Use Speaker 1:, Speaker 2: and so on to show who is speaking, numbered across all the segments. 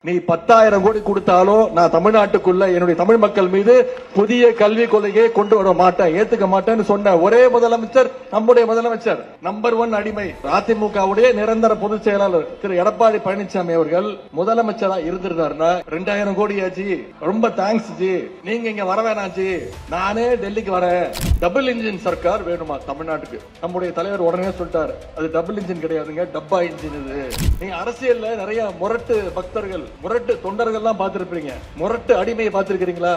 Speaker 1: நீ 10,000 கோடி கொடுத்தாலும் நான் தமிழ்நாட்டுக்குள்ள என்னுடைய தமிழ் மக்கள் மீது புதிய கல்விக் கொள்கையை கொண்டு வர மாட்டேன், ஏத்துக்க மாட்டேன்னு சொன்ன ஒரே முதலமைச்சர் நம்முடைய முதலமைச்சர். நம்பர் 1 அடிமை அதிமுகவுடைய நிரந்தர பொதுச் செயலாளர் திரு எடப்பாடி பழனிசாமி அவர்கள் முதலமைச்சரா இருந்திருந்தாருன்னா 2,000 கோடி ஆச்சு, ரொம்ப தேங்க்ஸ் ஜி, நீங்க இங்க வர வேணாம் ஜி, நானே டெல்லிக்கு வரேன். டபுள் இன்ஜின் சர்க்கார் வேணுமா தமிழ்நாட்டுக்கு? நம்முடைய தலைவர் உடனே சொல்லிட்டாரு, அது டபுள் இன்ஜின் கிடையாதுங்க, டப்பா இன்ஜின். இது நீங்க அரசியல்ல நிறைய முரட்டு பக்தர்கள், முரட்டு தொண்டர்கள் பார்த்திருப்பீங்க. முரட்டு அடிமையை பார்த்திருக்கீங்களா?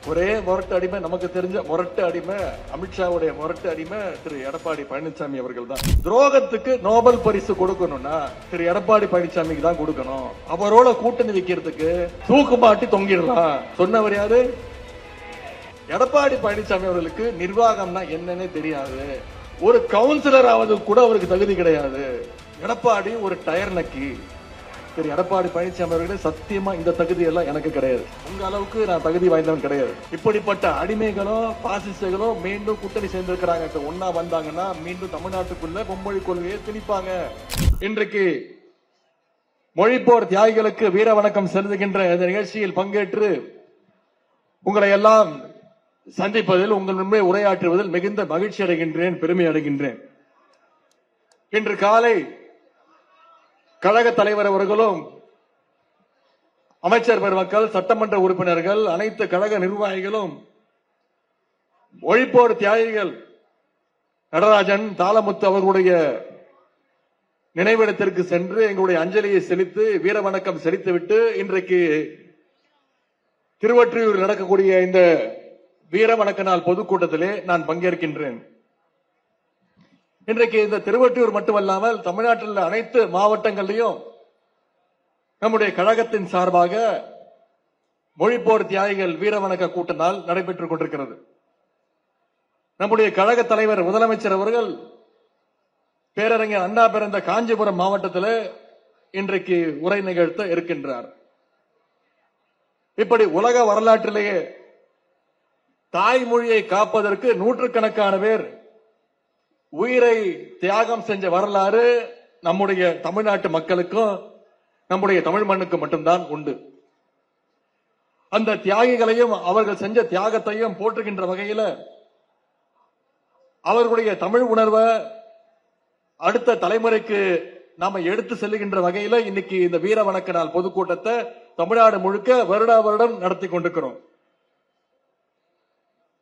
Speaker 1: ஒரே முரட்டு அடிமை, நமக்கு தெரிஞ்ச முரட்டு அடிமை, அமித்ஷாவுடைய முரட்டு அடிமை திரு எடப்பாடி பழனிசாமி அவர்கள் தான். துரோகத்துக்கு நோபல் பரிசு கொடுக்கணும்னா திரு எடப்பாடி பழனிசாமிக்கு தான் கொடுக்கணும். அவரோட கூட்டணி வைக்கிறதுக்கு தூக்கு மாட்டி தொங்கிடலாம். சொன்னவர் யாரு? எடப்பாடி பழனிசாமி அவர்களுக்கு நிர்வாகம்னா என்னன்னே தெரியாது. ஒரு கவுன்சிலர் ஆவது கூட அவருக்கு தகுதி கிடையாது. எடப்பாடி ஒரு டயர் நக்கி. திரு எடப்பாடி பழனிசாமி அவர்களே, சத்தியமா இந்த தகுதி எல்லாம் எனக்கு கிடையாது. உங்க அளவுக்கு நான் தகுதி வாய்ந்தவன் கிடையாது. இப்படிப்பட்ட அடிமைகளும் பாசிஸ்டுகளும் மீண்டும் கூட்டணி சேர்ந்திருக்கிறாங்க. ஒன்னா வந்தாங்கன்னா மீண்டும் தமிழ்நாட்டுக்குள்ள பொம்மொழி கொள்கையை திணிப்பாங்க. இன்றைக்கு மொழிப்போர் தியாகிகளுக்கு வீர வணக்கம் செலுத்துகின்ற இந்த நிகழ்ச்சியில் பங்கேற்று உங்களை எல்லாம் சந்திப்பதில், உங்கள் முன்பே உரையாற்றுவதில் மிகுந்த மகிழ்ச்சி அடைகின்றேன், பெருமை அடைகின்றேன். இன்று காலை கழக தலைவர் அவர்களும், அமைச்சர் பெருமக்கள், சட்டமன்ற உறுப்பினர்கள், அனைத்து கழக நிர்வாகிகளும் மொழிப்போர் தியாகிகள் நடராஜன், தாளமுத்து அவர்களுடைய நினைவிடத்திற்கு சென்று எங்களுடைய அஞ்சலியை செலுத்தி வீர வணக்கம் செலுத்திவிட்டு இன்றைக்கு திருவொற்றியூர் நடக்கக்கூடிய இந்த வீர வணக்க நாள் பொதுக்கூட்டத்திலே நான் பங்கேற்கின்றேன். இன்றைக்கு இந்த திருவொற்றியூர் மட்டுமல்லாமல் தமிழ்நாட்டில் அனைத்து மாவட்டங்களிலும் நம்முடைய கழகத்தின் சார்பாக மொழிப்போர் தியாகிகள் வீர வணக்க கூட்ட நாள் நடைபெற்றுக் கொண்டிருக்கிறது. நம்முடைய கழக தலைவர் முதலமைச்சர் அவர்கள் பேரறிஞர் அண்ணா பிறந்த காஞ்சிபுரம் மாவட்டத்தில் இன்றைக்கு உரை நிகழ்த்த இருக்கின்றார். இப்படி உலக வரலாற்றிலேயே தாய்மொழியை காப்பதற்கு நூற்றுக்கணக்கான பேர் உயிரை தியாகம் செஞ்ச வரலாறு நம்முடைய தமிழ்நாட்டு மக்களுக்கும் நம்முடைய தமிழ் மண்ணுக்கு மட்டும்தான் உண்டு. அந்த தியாகிகளையும் அவர்கள் செஞ்ச தியாகத்தையும் போற்றுகின்ற வகையில் அவர்களுடைய தமிழ் உணர்வை அடுத்த தலைமுறைக்கு நாம எடுத்து செல்லுகின்ற வகையில் இன்னைக்கு இந்த வீர வணக்க நாள் பொதுக்கூட்டத்தை தமிழ்நாடு முழுக்க வருடா வருடம் நடத்தி கொண்டிருக்கிறோம்.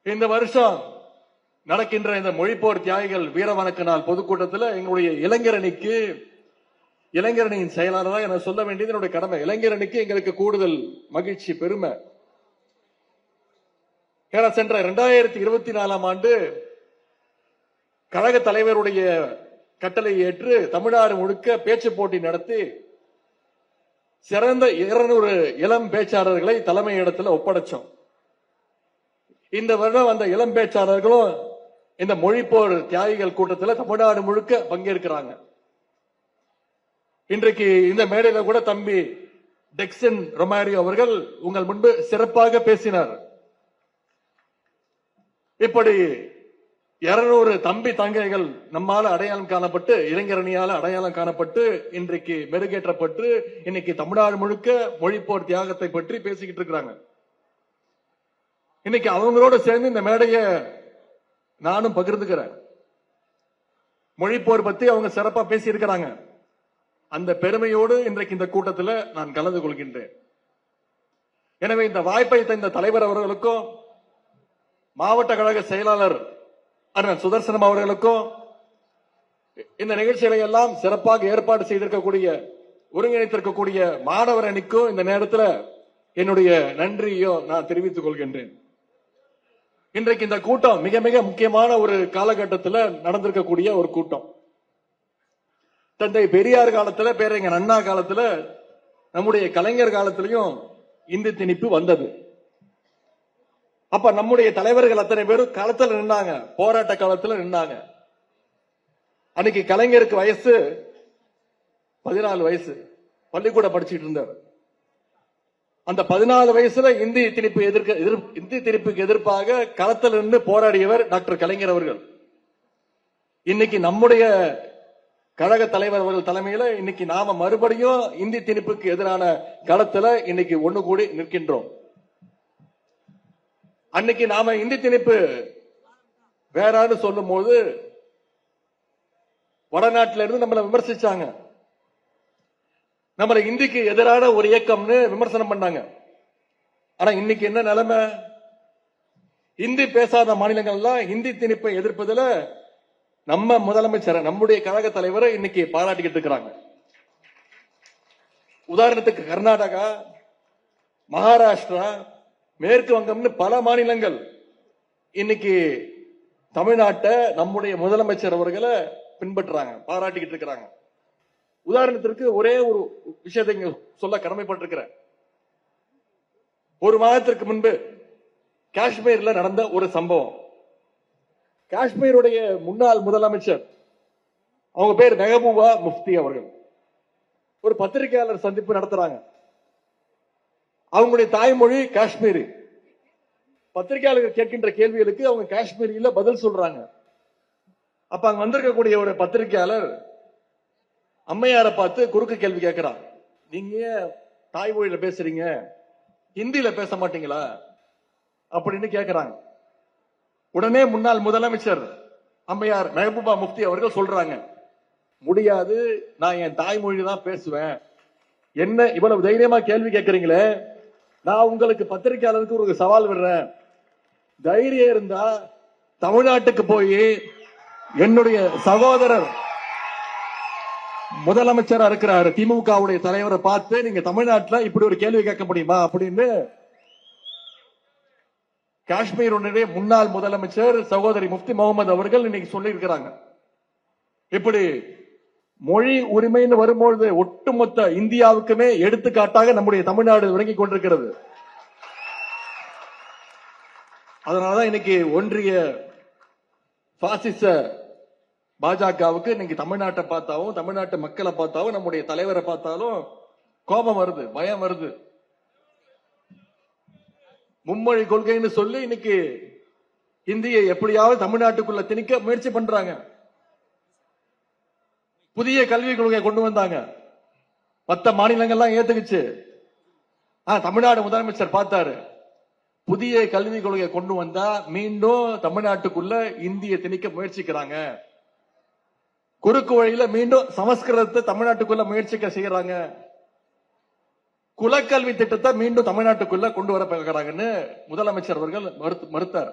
Speaker 1: இந்த வருஷம் நடக்கின்ற இந்த மொழிப்போர் தியாகிகள் வீர வணக்க நாள் பொதுக்கூட்டத்தில் எங்களுடைய இளைஞரணியின் செயலாளராக என சொல்ல வேண்டியது என்னுடைய கடமை. இளைஞரணிக்கு எங்களுக்கு கூடுதல் மகிழ்ச்சி, பெருமை. ஏன்னா சென்ற 2024 ஆண்டு கழக தலைவருடைய கட்டளை ஏற்று தமிழ்நாடு முழுக்க பேச்சு போட்டி நடத்தி சிறந்த 200 இளம் பேச்சாளர்களை தலைமையிடத்தில் ஒப்படைச்சோம். இந்த வருடம் அந்த இளம் பேச்சாளர்களும் இந்த மொழிப்போர் தியாகிகள் கூட்டத்தில் தமிழ்நாடு முழுக்க பங்கேற்கிறாங்க. இன்றைக்கு இந்த மேடையில கூட தம்பி டெக்சன் ரொமாரியோ அவர்கள் உங்கள் முன்பு சிறப்பாக பேசினார். இப்படி 200 தம்பி தங்கைகள் நம்மால அடையாளம் காணப்பட்டு, இளைஞரணியால அடையாளம் காணப்பட்டு இன்றைக்கு மெருகேற்றப்பட்டு இன்னைக்கு தமிழ்நாடு முழுக்க மொழிப்போர் தியாகத்தை பற்றி பேசிக்கிட்டு இருக்கிறாங்க. இன்னைக்கு அவங்களோட சேர்ந்து இந்த மேடையை நானும் பகிர்ந்துக்கிறேன். மொழிப்போர் பத்தி அவங்க சிறப்பா பேசி இருக்கிறாங்க. அந்த பெருமையோடு இன்றைக்கு இந்த கூட்டத்தில் நான் கலந்து கொள்கின்றேன். எனவே இந்த வாய்ப்பை தந்த தலைவர் அவர்களுக்கும், மாவட்ட கழக செயலாளர் அண்ணன் சுதர்சனம் அவர்களுக்கும், இந்த நிகழ்ச்சிகளை எல்லாம் சிறப்பாக ஏற்பாடு செய்திருக்கக்கூடிய, ஒருங்கிணைத்திருக்கக்கூடிய மாணவர் அணிக்கும் இந்த நேரத்தில் என்னுடைய நன்றியோ நான் தெரிவித்துக் கொள்கின்றேன். இன்றைக்கு இந்த கூட்டம் மிக மிக முக்கியமான ஒரு காலகட்டத்தில் நடந்திருக்கக்கூடிய ஒரு கூட்டம். தந்தை பெரியார் காலத்தில், பேரறிஞர் அண்ணா காலத்தில், நம்முடைய கலைஞர் காலத்திலையும் இந்தி திணிப்பு வந்தது. அப்ப நம்முடைய தலைவர்கள் அத்தனை பேரும் களத்தில் நின்னாங்க, போராட்ட காலத்தில் நின்னாங்க. அன்னைக்கு கலைஞருக்கு வயசு 14 வயசு, பள்ளிக்கூட படிச்சுட்டு இருந்தார். அந்த 14 வயசுல இந்தி திணிப்புக்கு எதிர்ப்பாக களத்தில் நின்று போராடியவர் டாக்டர் கலைஞர் அவர்கள். இன்னைக்கு நம்முடைய கழக தலைவர் அவர்கள் தலைமையில இன்னைக்கு நாம மறுபடியும் இந்தி திணிப்புக்கு எதிரான களத்துல இன்னைக்கு ஒண்ணு கூடி நிற்கின்றோம். அன்னைக்கு நாம இந்தி திணிப்பு வேறான்னு சொல்லும் போது வடநாட்டில இருந்து நம்மளை விமர்சிச்சாங்க. நம்மள இந்திக்கு எதிரான ஒரு இயக்கம்னு விமர்சனம் பண்ணாங்க. ஆனா இன்னைக்கு என்ன நிலைமை? இந்தி பேசாத மாநிலங்கள்லாம் இந்தி திணிப்பை எதிர்ப்பதில் நம்ம முதலமைச்சர் நம்முடைய கழக தலைவரை இன்னைக்கு பாராட்டிக்கிட்டு இருக்கிறாங்க. உதாரணத்துக்கு கர்நாடகா, மகாராஷ்டிரா, மேற்கு வங்கம்னு பல மாநிலங்கள் இன்னைக்கு தமிழ்நாட்டை நம்முடைய முதலமைச்சர் அவர்களை பின்பற்றுறாங்க, பாராட்டிக்கிட்டு இருக்கிறாங்க. உதாரணத்திற்கு ஒரே ஒரு விஷயத்தை இங்க சொல்ல கடமைப்பட்டிருக்கிறேன். ஒரு மாதத்திற்கு முன்பு காஷ்மீர்ல நடந்த ஒரு சம்பவம். காஷ்மீருடைய முன்னாள் முதலமைச்சர், அவங்க பேர் மெஹபூபா முஃப்தி அவர்கள், ஒரு பத்திரிகையாளர் சந்திப்பு நடத்துறாங்க. அவங்களுடைய தாய்மொழி காஷ்மீரி. பத்திரிகையாளர்கள் கேட்கின்ற கேள்விகளுக்கு அவங்க காஷ்மீரியில பதில் சொல்றாங்க. அப்ப அங்க வந்திருக்கக்கூடிய ஒரு பத்திரிகையாளர் அம்மையாரை பார்த்து குறுக்கு கேள்வி கேட்கிறான். நீங்க தாய்மொழியில பேசுறீங்க, ஹிந்தியில பேச மாட்டீங்களா அப்படின்னு கேட்கிறாங்க. உடனே முன்னாள் முதலமைச்சர் அம்மையார் மெஹபூபா முஃப்தி அவர்கள் சொல்றாங்க, முடியாது, நான் என் தாய்மொழி தான் பேசுவேன். என்ன இவ்வளவு தைரியமா கேள்வி கேட்கறீங்களே, நான் உங்களுக்கு பத்திரிகையாளருக்கு ஒரு சவால் விடுறேன். தைரியம் இருந்தா தமிழ்நாட்டுக்கு போய் என்னுடைய சகோதரர் முதலமைச்சரா இருக்கிறாரு, திமுகவுடைய தலைவரை பார்த்து நீங்க தமிழ்நாட்டில் இப்படி ஒரு கேள்வி கேட்க முடியுமா அப்படின்னு காஷ்மீருடைய முன்னாள் முதலமைச்சர் சகோதரி முஃப்தி முகமது அவர்கள் இன்னைக்கு சொல்லி இருக்கிறாங்க. இப்படி மொழி உரிமைன்னு வரும்பொழுது ஒட்டுமொத்த இந்தியாவுக்குமே எடுத்துக்காட்டாக நம்முடைய தமிழ்நாடு விளங்கிக் கொண்டிருக்கிறது. அதனாலதான் இன்னைக்கு ஒன்றிய பாசிச பாஜகவுக்கு இன்னைக்கு தமிழ்நாட்டை பார்த்தாலும், தமிழ்நாட்டு மக்களை பார்த்தாலும், நம்முடைய தலைவரை பார்த்தாலும் கோபம் வருது, பயம் வருது. மும்மொழி கொள்கைன்னு சொல்லி இன்னைக்கு இந்தியை எப்படியாவது தமிழ்நாட்டுக்குள்ள திணிக்க முயற்சி பண்றாங்க. புதிய கல்விக் கொள்கையை கொண்டு வந்தாங்க, மற்ற மாநிலங்கள்லாம் ஏத்துக்குச்சு. தமிழ்நாடு முதலமைச்சர் பார்த்தாரு, புதிய கல்விக் கொள்கையை கொண்டு வந்தா மீண்டும் தமிழ்நாட்டுக்குள்ள இந்திய திணிக்க முயற்சிக்கிறாங்க. குறுக்கு வழியில மீண்டும் சமஸ்கிருதத்தை தமிழ்நாட்டுக்குள்ள முயற்சிக்க செய்யறாங்க. குலக்கல்வி திட்டத்தை மீண்டும் தமிழ்நாட்டுக்குள்ள கொண்டு வர பார்க்கிறாங்கன்னு முதலமைச்சர் அவர்கள் மறுத்தார்.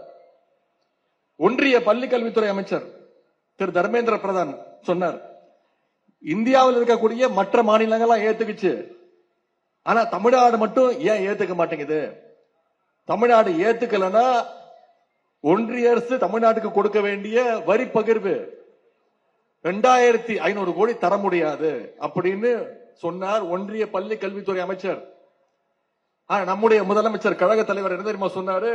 Speaker 1: ஒன்றிய பள்ளி கல்வித்துறை அமைச்சர் திரு தர்மேந்திர பிரதான் சொன்னார், இந்தியாவில் இருக்கக்கூடிய மற்ற மாநிலங்கள்லாம் ஏத்துக்குச்சு, ஆனா தமிழ்நாடு மட்டும் ஏன் ஏத்துக்க மாட்டேங்குது? தமிழ்நாடு ஏத்துக்கலன்னா ஒன்றிய அரசு தமிழ்நாட்டுக்கு கொடுக்க வேண்டிய வரி பகிர்வு 2500 கோடி தர முடியாது அப்படின்னு சொன்னார் ஒன்றிய பள்ளி கல்வித்துறை அமைச்சர். நம்முடைய முதலமைச்சர் கழக தலைவர் என்ன தெரியுமா சொன்னாரு?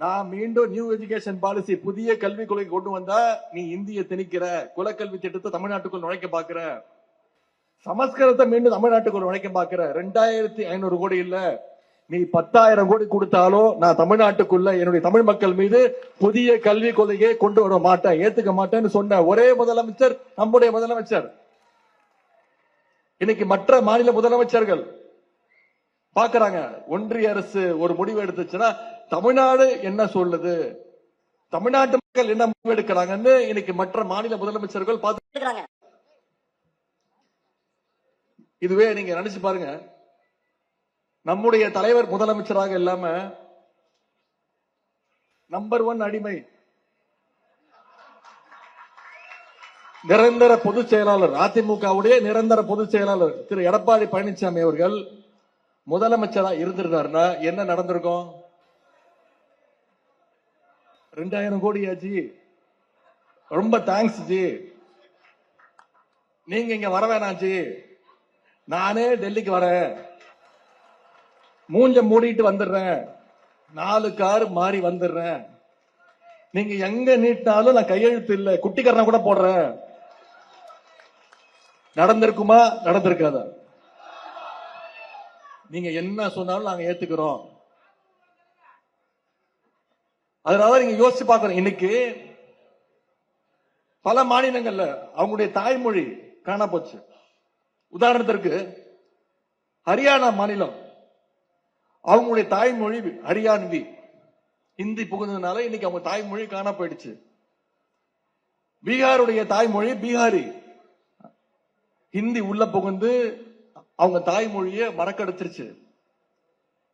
Speaker 1: நான் மீண்டும் நியூ எஜுகேஷன் பாலிசி, புதிய கல்விக் கொள்கை கொண்டு வந்தா நீ இந்திய திணிக்கிற, குலக்கல்வி திட்டத்தை தமிழ்நாட்டுக்குள் நுழைக்க பாக்குற, சமஸ்கிருதத்தை மீண்டும் தமிழ்நாட்டுக்குள் நுழைக்க பாக்குற. 2500 கோடி இல்ல, நீ 10,000 கோடி கொடுத்தாலும் நான் தமிழ்நாட்டுக்குள்ள என்னுடைய தமிழ் மக்கள் மீது புதிய கல்விக் கொள்கையை கொண்டு வர மாட்டேன், ஏத்துக்க மாட்டேன்னு சொன்ன ஒரே முதலமைச்சர் நம்முடைய முதலமைச்சர். இன்னைக்கு மற்ற மாநில முதலமைச்சர்கள் பாக்குறாங்க, ஒன்றிய அரசு ஒரு முடிவு எடுத்துச்சுன்னா தமிழ்நாடு என்ன சொல்லுது, தமிழ்நாட்டு மக்கள் என்ன முடிவு எடுக்கிறாங்கன்னு இன்னைக்கு மற்ற மாநில முதலமைச்சர்கள் பார்த்துக்கிறாங்க. இதுவே நீங்க நினைச்சு பாருங்க, நம்முடைய தலைவர் முதலமைச்சராக இல்லாம நம்பர் 1 அடிமை நிரந்தர பொதுச் செயலாளர், அதிமுகவுடைய நிரந்தர பொதுச் செயலாளர் திரு எடப்பாடி பழனிசாமி அவர்கள் முதலமைச்சரா இருந்திருந்தாருன்னா என்ன நடந்திருக்கும்? 2000 கோடி ஆச்சு, ரொம்ப தேங்க்ஸ் ஜி, நீங்க இங்க வர வேணாம் ஜி, நானே டெல்லிக்கு வரேன், மூஞ்ச மூடிட்டு வந்துடுறேன், 4 கார் மாறி வந்துடுறேன், நீங்க எங்க நீட்டினாலும் நான் கையெழுத்து இல்ல, குட்டிக்கரணை கூட போடுறேன். நடந்திருக்குமா? நடந்திருக்காதா? நீங்க என்ன சொன்னாலும் நாங்க ஏத்துக்கிறோம். அதனால நீங்க யோசிச்சு பார்க்கணும். இன்னைக்கு பல மாநிலங்கள்ல அவங்களுடைய தாய்மொழி காண போச்சு. உதாரணத்திற்கு ஹரியானா மாநிலம், அவங்களுடைய தாய்மொழி ஹரியான்வி, ஹிந்தி புகுந்ததுனால இன்னைக்கு அவங்க தாய்மொழி காண போயிடுச்சு. பீகாருடைய தாய்மொழி பீகாரி, ஹிந்தி உள்ள புகுந்து அவங்க தாய்மொழியை மறக்கடிச்சிருச்சு.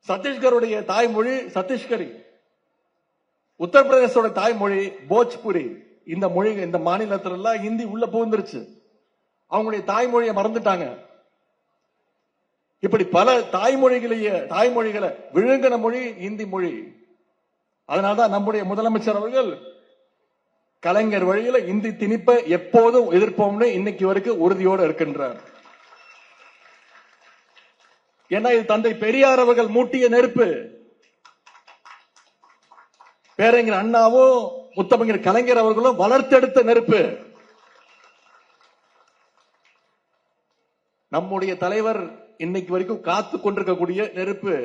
Speaker 1: சத்தீஸ்கருடைய தாய்மொழி சத்தீஸ்கரி, உத்தரப்பிரதேசோட தாய்மொழி போஜ்புரி. இந்த மொழி, இந்த மாநிலத்துல எல்லாம் ஹிந்தி உள்ள புகுந்துருச்சு, அவங்களுடைய தாய்மொழியை மறந்துட்டாங்க. இப்படி பல தாய்மொழிகளை விழுங்கின மொழி இந்தி மொழி. அதனால்தான் நம்முடைய முதலமைச்சர் அவர்கள் கலைஞர் வழியில இந்தி திணிப்பை எப்போதும் எதிர்ப்போம்னு இன்னைக்கு வரைக்கும் உறுதியோடு இருக்கின்றார். ஏன்னா இது தந்தை பெரியார் அவர்கள் மூட்டிய நெருப்பு. பேரறிஞர் அண்ணாவும் முத்தமிழர் கலைஞர் அவர்களும் வளர்த்தெடுத்த நெருப்பு. நம்முடைய தலைவர் இன்னைக்கு வரைக்கும் காத்து கொண்டிருக்கக்கூடிய நெருப்பு.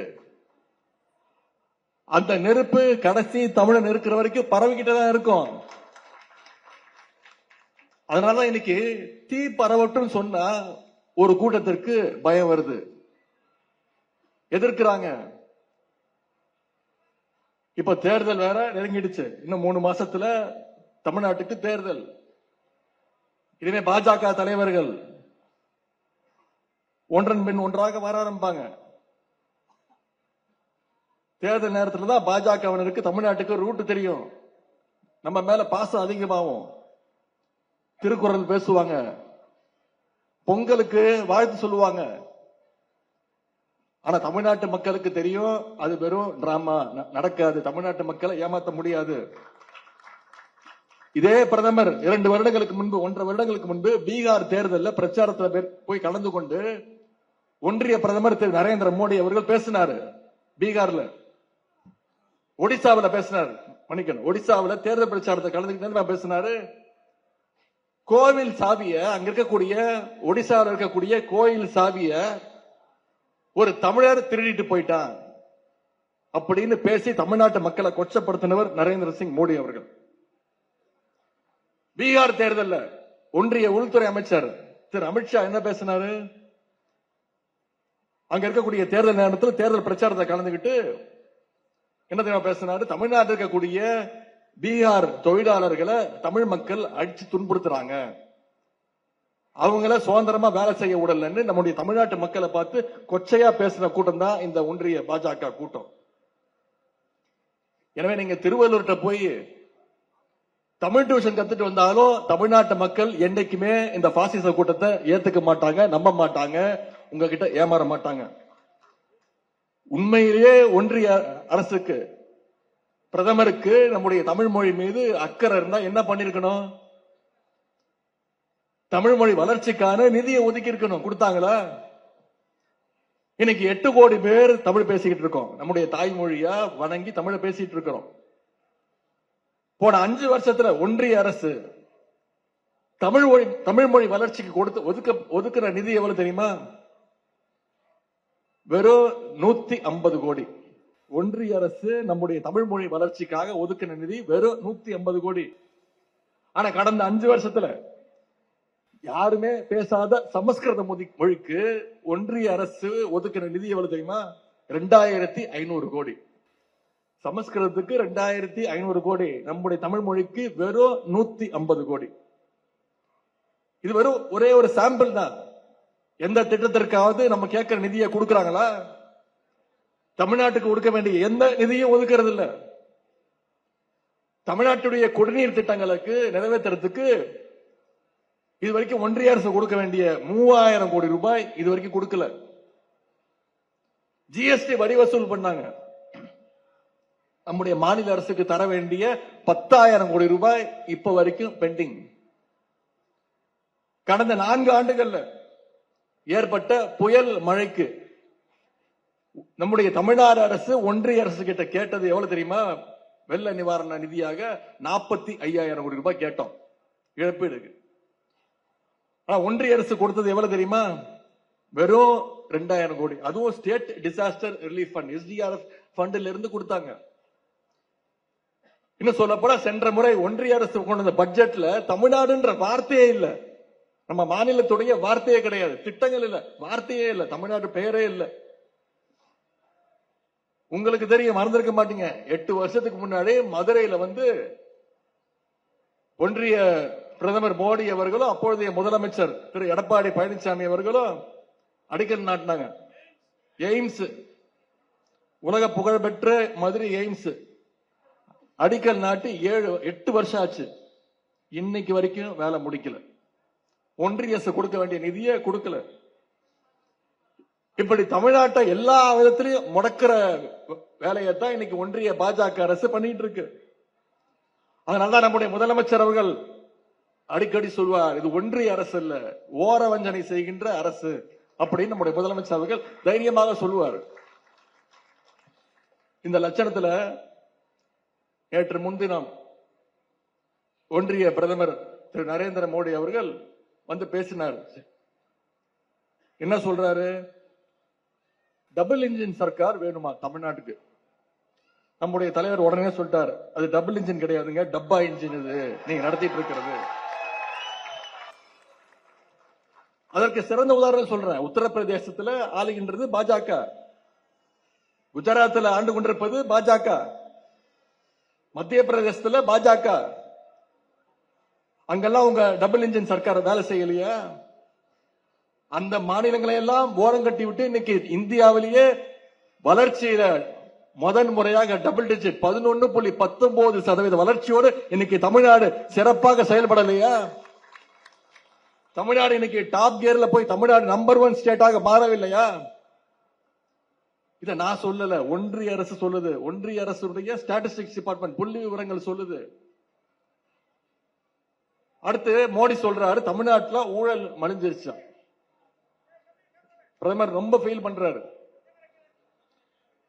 Speaker 1: அந்த நெருப்பு கடைசி தமிழன் இருக்கிற வரைக்கும் பரவிக்கிட்டே தான் இருக்கும். அதனாலதான் இன்னைக்கு தீ பரவட்டும் சொன்னா ஒரு கூட்டத்திற்கு பயம் வருது, எதிர்க்கிறாங்க. இப்ப தேர்தல் வேற நெருங்கிடுச்சு. இன்னும் 3 மாசத்துல தமிழ்நாட்டுக்கு தேர்தல். இனிமே பாஜக தலைவர்கள் ஒன்றன் பின் ஒன்றாக வர ஆரம்பிப்பாங்க. தேர்தல் நேரத்தில் தான் பாஜகவினருக்கு தமிழ்நாட்டுக்கு ரூட் தெரியும். நம்ம மேல பாசம் அதிகமாகும். திருக்குறள் பேசுவாங்க, பொங்கலுக்கு வாழ்த்து சொல்லுவாங்க. ஆனா தமிழ்நாட்டு மக்களுக்கு தெரியும் அது வெறும் டிராமா, நடக்காது. தமிழ்நாட்டு மக்களை ஏமாற்ற முடியாது. இதே பிரதமர் 2 வருடங்களுக்கு முன்பு, 1.5 வருடங்களுக்கு முன்பு பீகார் தேர்தலில் பிரச்சாரத்தில் போய் கலந்து கொண்டு ஒன்றிய பிரதமர் திரு நரேந்திர மோடி அவர்கள் பேசினாரு. பீகார்ல, ஒடிசாவில் பேசினார், மன்னிக்கணும், ஒடிசாவில் தேர்தல் பிரச்சாரத்தை கலந்துக்கிட்டு பேசினாரு. கோவில் சாவிய, அங்க இருக்கக்கூடிய ஒடிசாவில் இருக்கக்கூடிய கோயில் சாவிய ஒரு தமிழர் திருடிட்டு போயிட்டான் அப்படின்னு பேசி தமிழ்நாட்டு மக்களை கொச்சப்படுத்தினவர் நரேந்திர சிங் மோடி அவர்கள். பீகார் தேர்தலில் ஒன்றிய உள்துறை அமைச்சர் திரு அமித்ஷா என்ன பேசினாரு? அங்க இருக்கக்கூடிய தேர்தல் நேரத்தில் தேர்தல் பிரச்சாரத்தை கலந்துகிட்டு என்ன தெரியுமா பேசினாரு? தமிழ்நாட்டில் இருக்கக்கூடிய பீகார் தொழிலாளர்களை தமிழ் மக்கள் அடிச்சு துன்புறுத்துறாங்க, அவங்கள சுதந்திரமா வேலை செய்ய விடலன்னு நம்முடைய தமிழ்நாட்டு மக்களை பார்த்து கொச்சையா பேசின கூட்டம் தான் இந்த ஒன்றிய பாஜக கூட்டம். எனவே நீங்க திருவள்ளூர்கிட்ட போய் தமிழ் டியூஷன் கத்துட்டு வந்தாலும் தமிழ்நாட்டு மக்கள் என்னைக்குமே இந்த பாசிச கூட்டத்தை ஏத்துக்க மாட்டாங்க, நம்ப மாட்டாங்க, உங்ககிட்ட ஏமாற மாட்டாங்க. உண்மையிலேயே ஒன்றிய அரசுக்கு, பிரதமருக்கு நம்முடைய தமிழ் மொழி மீது அக்கறை இருந்தா என்ன பண்ணிருக்கணும்? தமிழ் மொழி வளர்ச்சிக்கான நிதியை ஒதுக்கி இருக்கணும். கொடுத்தாங்களா? இன்னைக்கு 8 கோடி பேர் தமிழ் பேசிக்கிட்டு இருக்கோம். நம்முடைய தாய்மொழியா வணங்கி தமிழை பேசிட்டு இருக்கிறோம். போன 5 வருஷத்துல ஒன்றிய அரசு தமிழ் மொழி வளர்ச்சிக்கு ஒதுக்குற நிதி எவ்வளவு தெரியுமா? வெறும் 150 கோடி. ஒன்றிய அரசு நம்முடைய தமிழ் மொழி வளர்ச்சிக்காக ஒதுக்கின நிதி வெறும் 150 கோடி. ஆனா கடந்த 5 வருஷத்துல யாருமே பேசாத சமஸ்கிருத மொழிக்கு ஒன்றிய அரசு ஒதுக்கின நிதி எவ்வளவு தெரியுமா? 2500 கோடி. சமஸ்கிருதத்துக்கு 2500 கோடி, நம்முடைய தமிழ் மொழிக்கு வெறும் 150 கோடி. இது வெறும் ஒரே ஒரு சாம்பிள் தான். எந்த திட்டத்திற்காவது நம்ம கேட்கிற நிதியை கொடுக்கறாங்களா? தமிழ்நாட்டுக்கு கொடுக்க வேண்டிய எந்த நிதியும் ஒதுக்கிறது இல்ல. தமிழ்நாட்டுடைய குடிநீர் திட்டங்களுக்கு நிறைவேற்றுறதுக்கு இது வரைக்கும் ஒன்றிய அரசு கொடுக்க வேண்டிய 3000 கோடி ரூபாய் இது வரைக்கும் கொடுக்கல. ஜிஎஸ்டி வரி வசூல் பண்ணாங்க. நம்முடைய மாநில அரசுக்கு தர வேண்டிய 10,000 கோடி ரூபாய் இப்ப வரைக்கும் பெண்டிங். கடந்த 4 ஆண்டுகள்ல ஏற்பட்ட புயல் மழைக்கு நம்முடைய தமிழ்நாடு அரசு ஒன்றிய அரசு கிட்ட கேட்டது எவ்வளவு தெரியுமா? வெள்ள நிவாரண நிதியாக 45,000 கோடி ரூபாய் கேட்டோம் இழப்பீடுக்கு. ஆனா ஒன்றிய அரசு கொடுத்தது எவ்வளவு தெரியுமா? வெறும் 2000 கோடி. அதுவும் state disaster relief fund, SDRF ஃபண்ட்ல இருந்து கொடுத்தாங்க. இன்னும் சொல்ல போனா சென்ற முறை ஒன்றிய அரசு கொண்டு வந்த பட்ஜெட்ல தமிழ்நாடுன்ற வார்த்தையே இல்ல. நம்ம மாநிலத்துடைய வார்த்தையே கிடையாது. திட்டங்கள் இல்ல, வார்த்தையே இல்ல, தமிழ்நாடு பெயரே இல்ல. உங்களுக்கு தெரியும், மறந்திருக்க மாட்டீங்க, 8 வருஷத்துக்கு முன்னாடி மதுரையில ஒன்றிய பிரதமர் மோடி அவர்களும் அப்பொழுதைய முதலமைச்சர் திரு எடப்பாடி பழனிசாமி அவர்களும் அடிக்கல் நாட்டினாங்க. எய்ம்ஸ், உலக புகழ்பெற்ற மதுரை எய்ம்ஸ் அடிக்கல் நாட்டி 8 வருஷம் ஆச்சு. இன்னைக்கு வரைக்கும் வேலை முடிக்கல. ஒன்றிய அரசு கொடுக்க வேண்டிய நிதியை கொடுக்கல. இப்படி தமிழ்நாட்டை எல்லா விதத்திலையும் முடக்கிற வேலையைத்தான் இன்னைக்கு ஒன்றிய பாஜக அரசு பண்ணிட்டு இருக்கு. அதனால்தான் நம்முடைய முதலமைச்சர் அவர்கள் அடிக்கடி சொல்வார், இது ஒன்றிய அரசு இல்ல, ஓர வஞ்சனை செய்கின்ற அரசு அப்படின்னு நம்முடைய முதலமைச்சர் அவர்கள் தைரியமாக சொல்லுவார். இந்த லட்சணத்துல நேற்று முன்தினம் ஒன்றிய பிரதமர் திரு நரேந்திர மோடி அவர்கள் பேசினார். என்ன சொல்றாரு? டபுள் இன்ஜின் சர்க்கார் வேணுமா தமிழ்நாட்டுக்கு? நம்முடைய தலைவர் உடனே சொல்லிட்டார், அது டபுள் இன்ஜின் கிடையாதுங்க, டப்பா இன்ஜின் இது நீங்க நடத்திட்டு இருக்கிறது. அதற்கு சிறந்த உதாரணம் சொல்றேன். உத்தரப்பிரதேசத்தில் ஆளுகின்றது பாஜக, குஜராத்தில் ஆண்டு கொண்டிருப்பது பாஜக, மத்திய பிரதேசத்தில் பாஜக. அங்கெல்லாம் உங்க டபுள் இன்ஜின் சர்க்கார் வேலை செய்யலையா? அந்த மாநிலங்களை எல்லாம் ஓரம் கட்டி விட்டு இன்னைக்கு இந்தியாவிலேயே வளர்ச்சியில முதன் முறையாக டபுள் டிஜிட் 11.19% வளர்ச்சியோடு இன்னைக்கு தமிழ்நாடு சிறப்பாக செயல்படலையா? தமிழ்நாடு இன்னைக்கு டாப் கியர்ல போய் தமிழ்நாடு நம்பர் 1 ஸ்டேட்டாக மாறவில்லையா? இத நான் சொல்லல, ஒன்றிய அரசு சொல்லுது. ஒன்றிய அரசுடைய ஸ்டாட்டிஸ்டிக்ஸ் டிபார்ட்மெண்ட் புள்ளி விவரங்கள் சொல்லுது. அடுத்து மோடி சொல்றாரு, தமிழ்நாட்டுல ஊழல் மலிஞ்சிருச்சா. பிரதமர் ரொம்ப ஃபீல் பண்றாரு.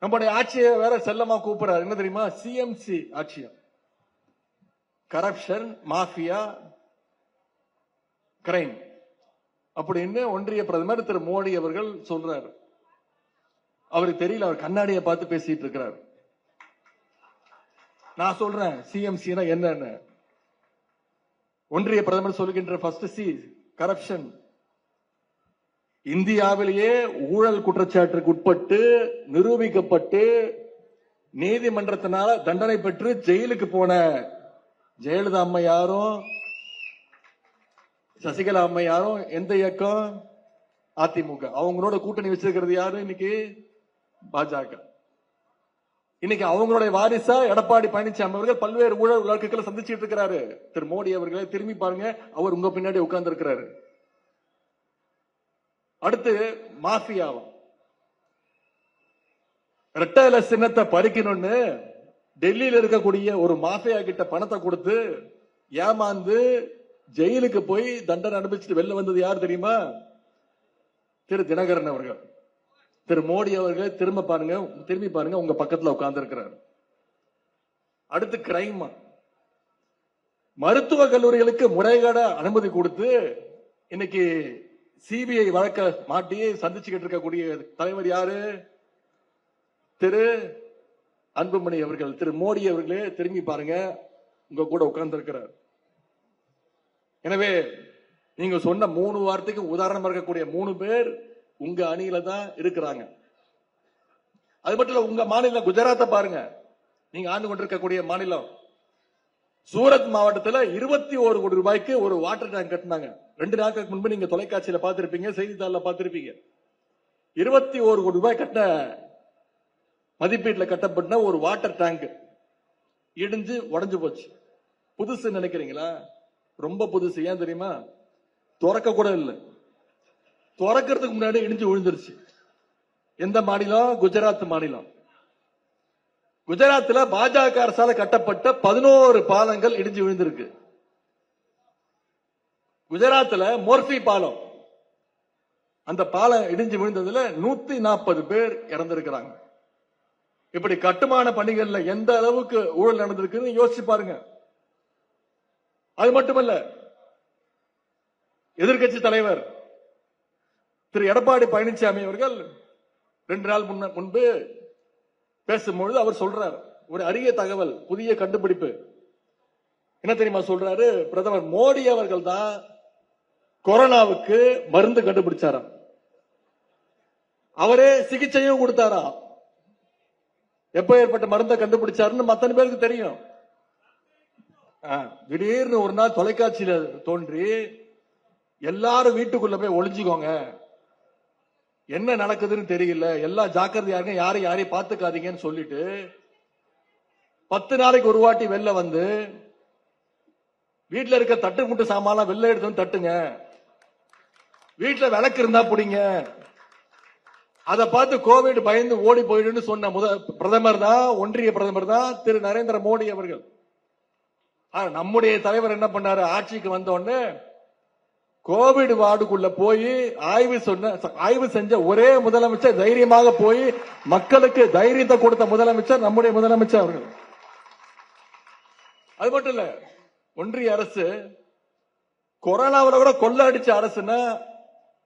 Speaker 1: நம்முடைய ஆட்சியை வேற செல்லமா கூப்பிடுறாரு. என்ன தெரியுமா? சிஎம்சி ஆட்சியம், கரப்ஷன், மாஃபியா, கிரைம் அப்படின்னு ஒன்றிய பிரதமர் திரு மோடி அவர்கள் சொல்றாரு. அவருக்கு தெரியல, அவர் கண்ணாடியை பார்த்து பேசிட்டு இருக்கிறார். நான் சொல்றேன் சிஎம்சினா என்னன்னு. ஒன்றிய பிரதமர் சொல்கின்ற ஃபர்ஸ்ட் சி கரப்ஷன். இந்தியாவிலேயே ஊழல் குற்றச்சாட்டுக்கு உட்பட்டு நிரூபிக்கப்பட்டு நீதிமன்றத்தினால தண்டனை பெற்று ஜெயிலுக்கு போன ஜெயலலிதா அம்மையாரும் சசிகலா அம்மையாரும் எந்த இயக்கம்? அதிமுக. அவங்களோட கூட்டணி வச்சிருக்கிறது யாரு? இன்னைக்கு பாஜக. இன்னைக்கு அவங்களுடைய வாரிசா எடப்பாடி பழனிசாமி அவர்கள் பல்வேறு ஊழல் வழக்குகளை சந்திச்சுட்டு இருக்கிறாரு. திரு மோடி அவர்களை திரும்பி பாருங்க, அவர் உங்க பின்னாடி உட்கார்ந்து இருக்கிறாரு. அடுத்து மாஃபியாவும் ரெட்டை சின்னத்தை பறிக்கணும்னு டெல்லியில் இருக்கக்கூடிய ஒரு மாஃபியா கிட்ட பணத்தை கொடுத்து ஏமாந்து ஜெயிலுக்கு போய் தண்டனை அனுபவிச்சுட்டு வெளில வந்தது யார் தெரியுமா? திரு தினகரன் அவர்கள். திரு மோடி அவர்கள் திரும்பி பாருங்க, உங்க பக்கத்துல உட்கார்ந்து இருக்கிறார். அடுத்து கிரைம். மருத்துவ கல்லூரிகளுக்கு முறைகேட அனுமதி கொடுத்து இன்னைக்கு சிபிஐ வழக்க மாட்டி சந்திச்சுக்கிட்டு இருக்கக்கூடிய தலைவர் யாரு? திரு அன்புமணி அவர்கள். திரு மோடி அவர்களே திரும்பி பாருங்க, உங்க கூட உட்கார்ந்து இருக்கிறார். எனவே நீங்க சொன்ன 3 வார்த்தைக்கு உதாரணம் இருக்கக்கூடிய 3 பேர் உங்க அணியில தான் இருக்கிறாங்க. அது மட்டும் இல்ல, உங்க மாநிலம் குஜராத்தை பாருங்க, நீங்க ஆண்டு கொண்டிருக்கக்கூடிய மாநிலம். சூரத் மாவட்டத்தில் 21 கோடி ரூபாய்க்கு ஒரு வாட்டர் டேங்க் கட்டினாங்க. 2 நாட்களுக்கு முன்பு நீங்க தொலைக்காட்சியில பார்த்திருப்பீங்க, செய்தித்தாளில் பார்த்திருப்பீங்க. 21 கோடி ரூபாய் கட்ட மதிப்பீட்டில் கட்டப்பட்ட ஒரு வாட்டர் டேங்க் இடிஞ்சு உடஞ்சு போச்சு. புதுசு நினைக்கிறீங்களா? ரொம்ப புதுசு. ஏன் தெரியுமா? திறக்க கூட இல்லை. திறக்கிறதுக்கு முன்னாடி இடிஞ்சு விழுந்துருச்சு. எந்த மாநிலம்? குஜராத் மாநிலம். குஜராத்தில் பாஜக அரசால கட்டப்பட்ட 11 பாலங்கள் இடிஞ்சு விழுந்திருக்கு. குஜராத்தில் மோர்பி பாலம், அந்த பாலம் இடிஞ்சு விழுந்ததுல 140 பேர் இறந்திருக்கிறாங்க. இப்படி கட்டுமான பணிகள்ல எந்த அளவுக்கு ஊழல் நடந்திருக்குன்னு யோசிச்சு பாருங்க. அது மட்டுமல்ல, எதிர்கட்சி தலைவர் திரு எடப்பாடி பழனிசாமி அவர்கள் 2 நாள் முன்பு பேசும்பொழுது அவர் சொல்றார், ஒரு அரிய தகவல், புதிய கண்டுபிடிப்பு என்ன தெரியுமா சொல்றாரு? பிரதமர் மோடி அவர்கள் தான் கொரோனாவுக்கு மருந்து கண்டுபிடிச்சாராம். அவரே சிகிச்சையும் கொடுத்தாரா. எப்ப ஏற்பட்ட மருந்தை கண்டுபிடிச்சாருன்னு மத்தனை பேருக்கு தெரியும். திடீர்னு ஒரு நாள் தொலைக்காட்சியில தோன்றி எல்லாரும் வீட்டுக்குள்ள போய் ஒளிஞ்சுக்கோங்க, என்ன நடக்குதுன்னு தெரியல, எல்லாம் ஜாக்கிரதையா இருங்க, யாரையும் பாத்துக்காதீங்கன்னு சொல்லிட்டு 10 நாளைக்கு ஒரு வாட்டி வெளில வந்து வீட்டுல இருக்க தட்டு முட்டு சாமான் வெளில எடுத்து வந்து தட்டுங்க, வீட்டுல விளக்கு இருந்தா புடிங்க, அதை பார்த்து கோவிட் பயந்து ஓடி போயிடுன்னு சொன்ன பிரதமர் தான், ஒன்றிய பிரதமர் தான் திரு நரேந்திர மோடி அவர்கள். நம்முடைய தலைவர் என்ன பண்ணாரு? ஆட்சிக்கு வந்த உடனே கோவிட் வார்டுக்குள்ள போய் ஆய்வு செஞ்ச ஒரே முதலமைச்சர், தைரியமாக போய் மக்களுக்கு தைரியத்தை கொடுத்த முதலமைச்சர் நம்முடைய முதலமைச்சர் அவர்கள். அது மட்டும் இல்ல, ஒன்றிய அரசு கொரோனாவில் கூட கொள்ள அடிச்ச அரசுன்னா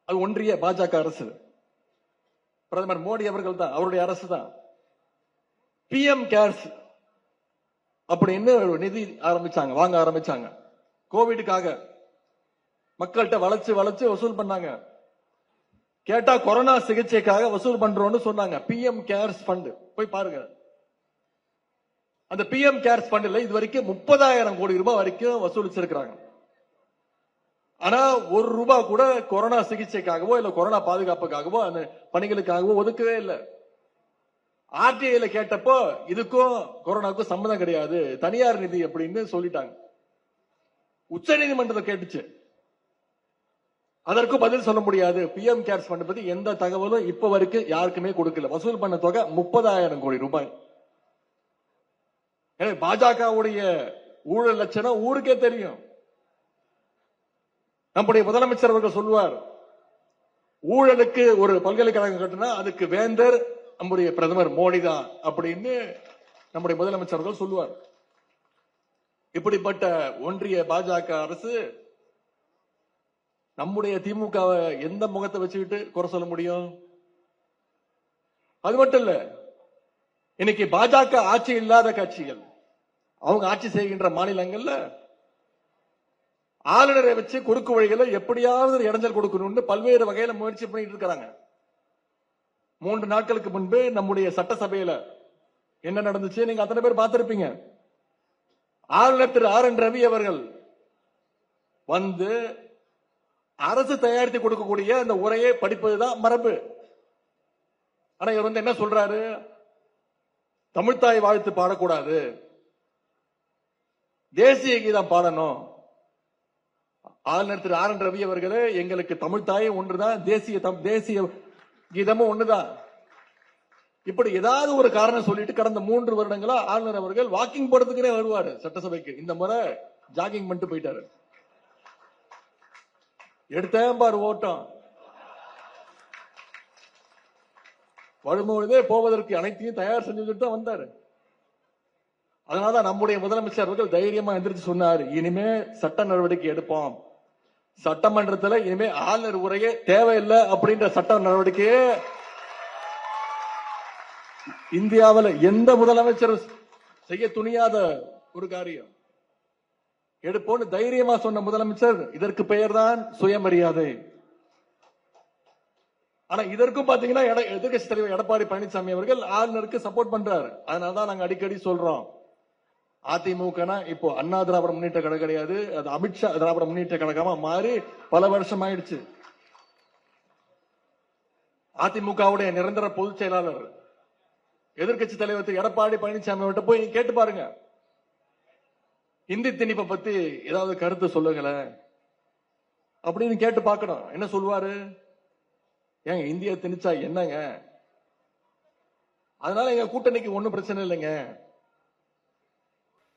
Speaker 1: அது ஒன்றிய பாஜக அரசு, பிரதமர் மோடி அவர்கள் தான், அவருடைய அரசு தான். PM கேர்ஸ் அப்படின்னு ஒரு நிதி ஆரம்பிச்சாங்க, வாங்க ஆரம்பிச்சாங்க. கோவிடுக்காக மக்கள்கிட்ட வளைச்சு வசூல் பண்ணாங்க. கேட்டா கொரோனா சிகிச்சைக்காக வசூல் பண்றோம்னு சொன்னாங்க. PM கேர்ஸ் ஃபண்ட் போய் பாருங்க. அந்த PM கேர்ஸ் ஃபண்ட்ல இது வரைக்கும் 30,000 கோடி ரூபாய் வரைக்கும் வசூலிச்சிருக்கிறாங்க. ஆனா ஒரு ரூபாய் கூட கொரோனா சிகிச்சைக்காகவோ இல்ல கொரோனா பாதுகாப்புக்காகவோ அந்த பணிகளுக்காகவோ ஒதுக்கவே இல்லை. RTIல கேட்டப்போ இதுக்கும் கொரோனாவுக்கும் சம்பந்தம் கிடையாது, தனியார் நிதி அப்படின்னு சொல்லிட்டாங்க. உச்ச நீதிமன்றத்தை கேட்டுச்சு, அதற்கும் பதில் சொல்ல முடியாது. PM கேர்ஸ் ஃபண்ட் பத்தி எந்த தகவலும் இப்ப வரைக்கும் யாருக்குமே கொடுக்கல. வசூல் பண்ண தொகை 30,000 கோடி ரூபாய். பாஜகவுடைய ஊழல் லட்சணம் ஊருக்கே தெரியும். நம்முடைய முதலமைச்சர் அவர்கள் சொல்லுவார், ஊழலுக்கு ஒரு பல்கலைக்கழகம் கட்டினா அதுக்கு வேந்தர் நம்முடைய பிரதமர் மோடி தான் அப்படின்னு நம்முடைய முதலமைச்சர் அவர்கள் சொல்லுவார். இப்படிப்பட்ட ஒன்றிய பாஜக அரசு நம்முடைய திமுக எந்த முகத்தை வச்சுக்கிட்டு குறை சொல்ல முடியும்? அது மட்டும் இல்ல, இன்னைக்கு பாஜக ஆட்சி இல்லாத கட்சிகள், அவங்க ஆட்சி செய்கின்ற மாநிலங்கள்ல ஆளுநரை வச்சு குறுக்கு வழிகளை எப்படியாவது இடைஞ்சல் கொடுக்கணும்னு பல்வேறு வகையில முயற்சி பண்ணிட்டு இருக்காங்க. 3 நாட்களுக்கு முன்பு நம்முடைய சட்டசபையில என்ன நடந்துச்சு நீங்க அத்தனை பேர் பார்த்திருப்பீங்க. ஆளுநர் திரு RN ரவி அவர்கள் வந்து அரசு தயாரித்து கொடுக்கக்கூடிய அந்த உரையை படிப்பதுதான் மரபு. ஆனா இவர் வந்து என்ன சொல்றாரு? தமிழ்த்தாய் வாழ்த்து பாடக்கூடாது, தேசிய கீதம் பாடணும். ஆளுநர் திரு RN ரவி அவர்களே, எங்களுக்கு தமிழ்த்தாயும் ஒன்றுதான், தேசிய கீதமும் ஒண்ணுதான். இப்படி ஏதாவது ஒரு காரணம் சொல்லிட்டு கடந்த 3 வருடங்களா ஆளுநர் அவர்கள் வாக்கிங் போறதுக்குனே வருவாரு சட்டசபைக்கு. இந்த முறை ஜாகிங் பண்ணிட்டு போயிட்டாரு. எடுத்தேன் ஓட்டம் வரும்பொழுதே போவதற்கு அனைத்தையும் தயார் செஞ்சுட்டு தான் வந்தாரு. அதனால நம்முடைய முதலமைச்சர் அவர்கள் தைரியமா எந்திரிச்சு சொன்னார், இனிமே சட்ட நடவடிக்கை எடுப்போம், சட்டமன்றத்தில் இனிமே ஆளுநர் உரையே தேவையில்லை அப்படின்ற சட்ட நடவடிக்கையே இந்தியாவில் எந்த முதலமைச்சரும் செய்ய துணியாத ஒரு காரியம். எடுப்போன்னு தைரியமா சொன்ன முதலமைச்சர், இதற்கு பெயர் தான் சுயமரியாதை. ஆனா இதற்கும் பாத்தீங்கன்னா எதிர்கட்சி தலைவர் எடப்பாடி பழனிசாமி அவர்கள் ஆளுநருக்கு சப்போர்ட் பண்றாரு. அதனாலதான் நாங்க அடிக்கடி சொல்றோம், அதிமுகனா இப்போ அண்ணா திராவிட முன்னேற்ற கழகம் கிடையாது, அது அமித்ஷா திராவிட முன்னேற்ற கழகமா மாறி பல வருஷம் ஆயிடுச்சு. அதிமுகவுடைய நிரந்தர பொதுச் செயலாளர் எதிர்கட்சி தலைவர் திரு எடப்பாடி பழனிசாமி அவர்கிட்ட போய் கேட்டு பாருங்க, இந்தி திணிப்பை பத்தி ஏதாவது கருத்து சொல்லுங்களேன் அப்படின்னு கேட்டு பார்க்கணும். என்ன சொல்லுவாரு? ஏங்க இந்தியா திணிச்சா என்னங்க, அதனால எங்க கூட்டணிக்கு ஒண்ணும் பிரச்சனை இல்லைங்க.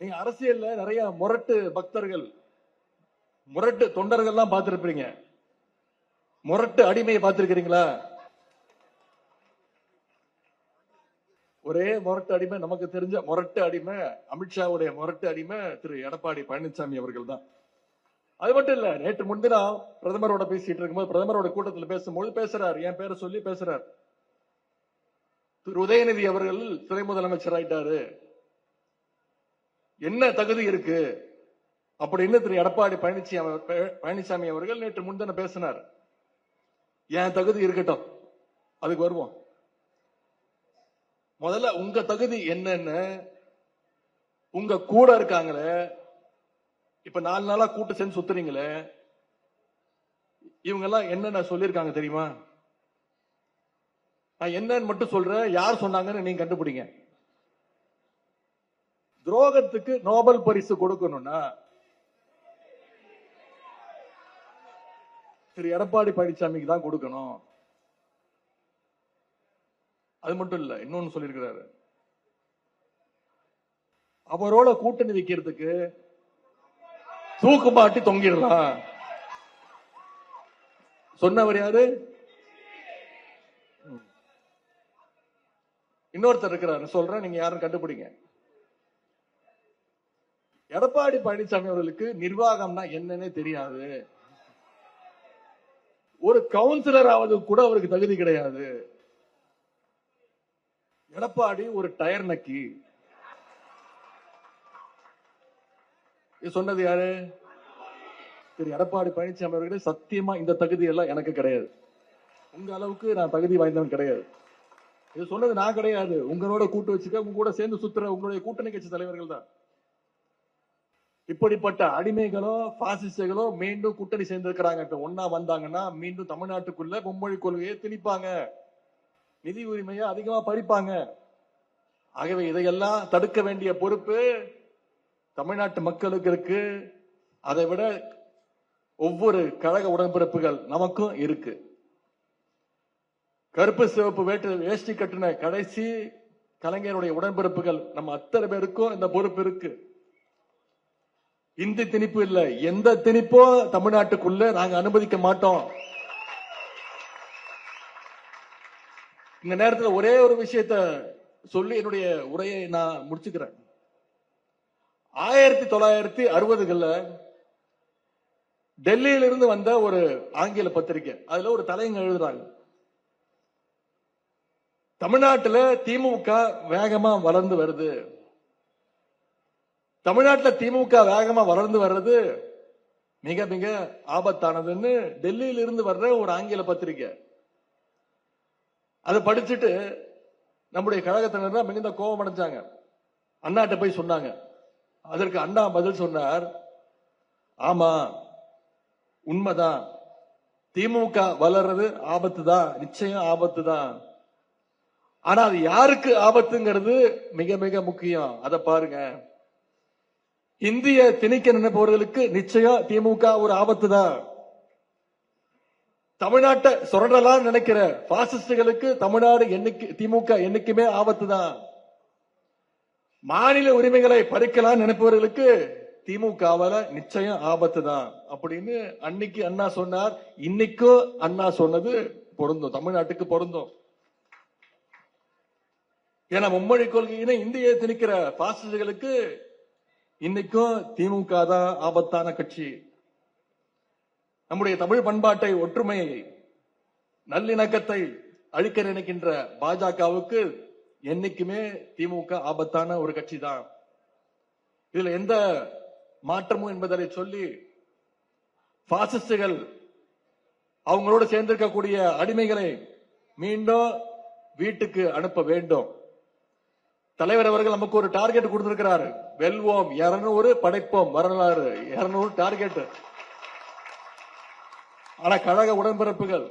Speaker 1: நீங்க அரசியல்ல நிறைய முரட்டு பக்தர்கள், முரட்டு தொண்டர்கள் எல்லாம் பார்த்திருப்பீங்க. முரட்டு அடிமையை பார்த்திருக்கிறீங்களா? ஒரே முரட்டு அடிமை, நமக்கு தெரிஞ்ச முரட்டு அடிமை, அமித்ஷாவுடைய முரட்டு அடிமை திரு எடப்பாடி பழனிசாமி அவர்கள் தான். அது மட்டும் இல்ல, நேற்று முன்தினம் பிரதமரோட பேசிட்டு இருக்கும்போது, பிரதமரோட கூட்டத்தில் பேசும்போது பேசுறாரு, என் பேரை சொல்லி பேசுறாரு, திரு உதயநிதி அவர்கள் துணை முதலமைச்சர் ஆயிட்டாரு, என்ன தகுதி இருக்கு அப்படின்னு திரு எடப்பாடி பழனிசாமி அவர்கள் நேற்று முன்தினம் பேசினார். என் தகுதி இருக்கட்டும், அதுக்கு வருவோம். முதல்ல உங்க தகுதி என்னன்னு உங்க கூட இருக்காங்களே, இப்ப 4 நாளா கூட்டு சேர்ந்து சுத்துறீங்களே, இவங்க எல்லாம் என்னென்ன சொல்லிருக்காங்க தெரியுமா? நான் என்னன்னு மட்டும் சொல்றேன், யார் சொன்னாங்கன்னு நீங்க கண்டுபிடிங்க. துரோகத்துக்கு நோபல் பரிசு கொடுக்கணும்னா திரு எடப்பாடி பழனிசாமிக்கு தான் கொடுக்கணும். அது மட்டும் இல்ல, இன்னொன்னு சொல்லியிருக்கிறாரு, அவரோட கூட்டணி வைக்கிறதுக்கு தூக்கு மாட்டி தொங்கிடலாம். சொன்னவர் யாரு? இன்னொருத்தர் இருக்கிறாரு, சொல்றேன், நீங்க யாரும் கண்டுபிடிங்க. எடப்பாடி பழனிசாமி அவர்களுக்கு நிர்வாகம்னா என்னன்னே தெரியாது. ஒரு கவுன்சிலர் ஆவது கூட அவருக்கு தகுதி கிடையாது. எடப்பாடி ஒரு டயர் நக்கி. சொன்னது யாரு? திரு எடப்பாடி பழனிசாமி அவர்களே, சத்தியமா இந்த தகுதி எல்லாம் எனக்கு கிடையாது. உங்க அளவுக்கு நான் தகுதி வாய்ந்தவன் கிடையாது. இது சொன்னது நான் கிடையாது. உங்களோட கூட்டு வச்சுக்க, உங்க கூட சேர்ந்து சுத்துற உங்களுடைய கூட்டணி கட்சி தலைவர்கள் தான். இப்படிப்பட்ட அடிமைகளோ பாசிஸ்டுகளோ மீண்டும் கூட்டணி சேர்ந்திருக்கிறாங்க. ஒன்னா வந்தாங்கன்னா மீண்டும் தமிழ்நாட்டுக்குள்ள மும்மொழி கொள்கையை திணிப்பாங்க, நிதி உரிமையை அதிகமா பறிப்பாங்க. ஆகவே இதையெல்லாம் தடுக்க வேண்டிய பொறுப்பு தமிழ்நாட்டு மக்களுக்கு இருக்கு. அதை விட ஒவ்வொரு கழக உடன்பிறப்புகள் நமக்கும் இருக்கு. கருப்பு சிவப்பு வேஷ்டி கட்டின கடைசி கலைஞருடைய உடன்பிறப்புகள் நம்ம அத்தனை பேருக்கும் இந்த பொறுப்பு இருக்கு. இந்தி திணிப்பு இல்ல, எந்த திணிப்போ தமிழ்நாட்டுக்குள்ள நாங்க அனுமதிக்க மாட்டோம். இந்த நேரத்தில் ஒரே ஒரு விஷயத்தை சொல்லி என்னுடைய உரையை நான் முடிச்சுக்கிறேன். 1960களில் டெல்லியிலிருந்து வந்த ஒரு ஆங்கில பத்திரிகை, அதுல ஒரு தலையங்க எழுதுறாங்க, தமிழ்நாட்டில் திமுக வேகமா வளர்ந்து வருது. தமிழ்நாட்டில் திமுக வேகமா வளர்ந்து வர்றது மிக மிக ஆபத்தானதுன்னு டெல்லியில இருந்து வர்ற ஒரு ஆங்கில பத்திரிகை. அதை படிச்சுட்டு நம்முடைய கழகத்தினர் மிகுந்த கோபம் அடைஞ்சாங்க. அண்ணாட்ட போய் சொன்னாங்க. அதற்கு அண்ணா பதில் சொன்னார், ஆமா உண்மைதான், திமுக வளர்றது ஆபத்து தான், நிச்சயம் ஆபத்து தான். ஆனா அது யாருக்கு ஆபத்துங்கிறது மிக மிக முக்கியம். அதை பாருங்க, இந்திய திணிக்க நினைப்பவர்களுக்கு நிச்சயம் திமுக ஒரு ஆபத்து தான். தமிழ்நாட்டை சுரண்டலாம் நினைக்கிற பாசிஸ்டுகளுக்கு தமிழ்நாடு திமுக என்னைக்குமே ஆபத்து தான். மாநில உரிமைகளை பறிக்கலாம் நினைப்பவர்களுக்கு திமுகவால நிச்சயம் ஆபத்து தான் அப்படின்னு அன்னைக்கு அண்ணா சொன்னார். இன்னைக்கும் அண்ணா சொன்னது பொருந்தும், தமிழ்நாட்டுக்கு பொருந்தும். ஏன்னா மும்மொழி கொள்கையினை இந்திய திணிக்கிற பாசிஸ்டுகளுக்கு இன்னைக்கும் திமுக தான் ஆபத்தான கட்சி. நம்முடைய தமிழ் பண்பாட்டை, ஒற்றுமையை, நல்லிணக்கத்தை அழிக்க நினைக்கின்ற பாஜகவுக்கு என்னைக்குமே திமுக ஆபத்தான ஒரு கட்சி தான். இதுல எந்த மாற்றமும் என்பதை சொல்லி பாசிஸ்டுகள் அவங்களோட சேர்ந்திருக்கக்கூடிய அடிமைகளை மீண்டும் வீட்டுக்கு அனுப்ப வேண்டும். தலைவர் அவர்கள் நமக்கு ஒரு டார்கெட் கொடுத்திருக்கிறார். வெல்வோம் 200, படைப்போம் வரலாறு 200 டார்கெட். ஆனா கழக உடன்பிறப்புகள்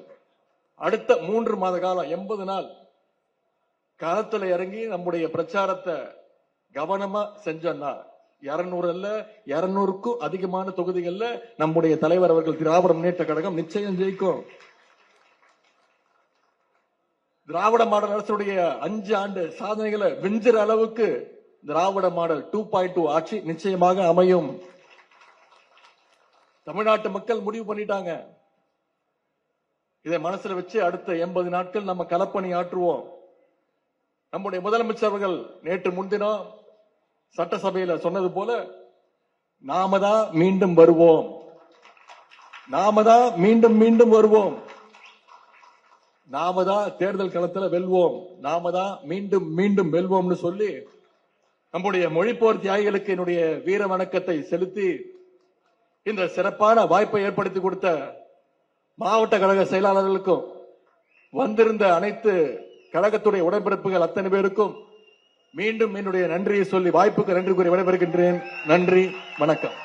Speaker 1: அடுத்த 3 மாத காலம் 80 நாள் களத்துல இறங்கி நம்முடைய பிரச்சாரத்தை கவனமா செஞ்சோம்னா 200 அல்ல 200க்கும் அதிகமான தொகுதிகள்ல நம்முடைய தலைவர் அவர்கள் திராவிட முன்னேற்ற கழகம் நிச்சயம் ஜெயிக்கும். திராவிட மாடல் அரசுடைய 5 ஆண்டு சாதனைகளை விஞ்சுற அளவுக்கு திராவிட மாடல் 2.2 ஆட்சி நிச்சயமாக அமையும். தமிழ்நாட்டு மக்கள் முடிவு பண்ணிட்டாங்க. இதை மனசுல வச்சு அடுத்த 80 நாட்கள் நம்ம களப்பணி ஆற்றுவோம். நம்முடைய முதலமைச்சர் அவர்கள் நேற்று முன்தினம் சட்டசபையில சொன்னது போல நாம தான் மீண்டும் வருவோம், நாம தான் மீண்டும் மீண்டும் வருவோம், நாம தான் தேர்தல் களத்தில் வெல்வோம், நாம தான் மீண்டும் மீண்டும் வெல்வோம்னு சொல்லி நம்முடைய மொழிப்போர் தியாகிகளுக்கு என்னுடைய வீர வணக்கத்தை செலுத்தி இந்த சிறப்பான வாய்ப்பை ஏற்படுத்தி கொடுத்த மாவட்ட கழக செயலாளர்களுக்கும் வந்திருந்த அனைத்து கழகத்துடைய உடன்பிறப்புகள் அத்தனை பேருக்கும் மீண்டும் என்னுடைய நன்றியை சொல்லி வாய்ப்புக்கு நன்றி கூறி விடைபெறுகின்றேன். நன்றி, வணக்கம்.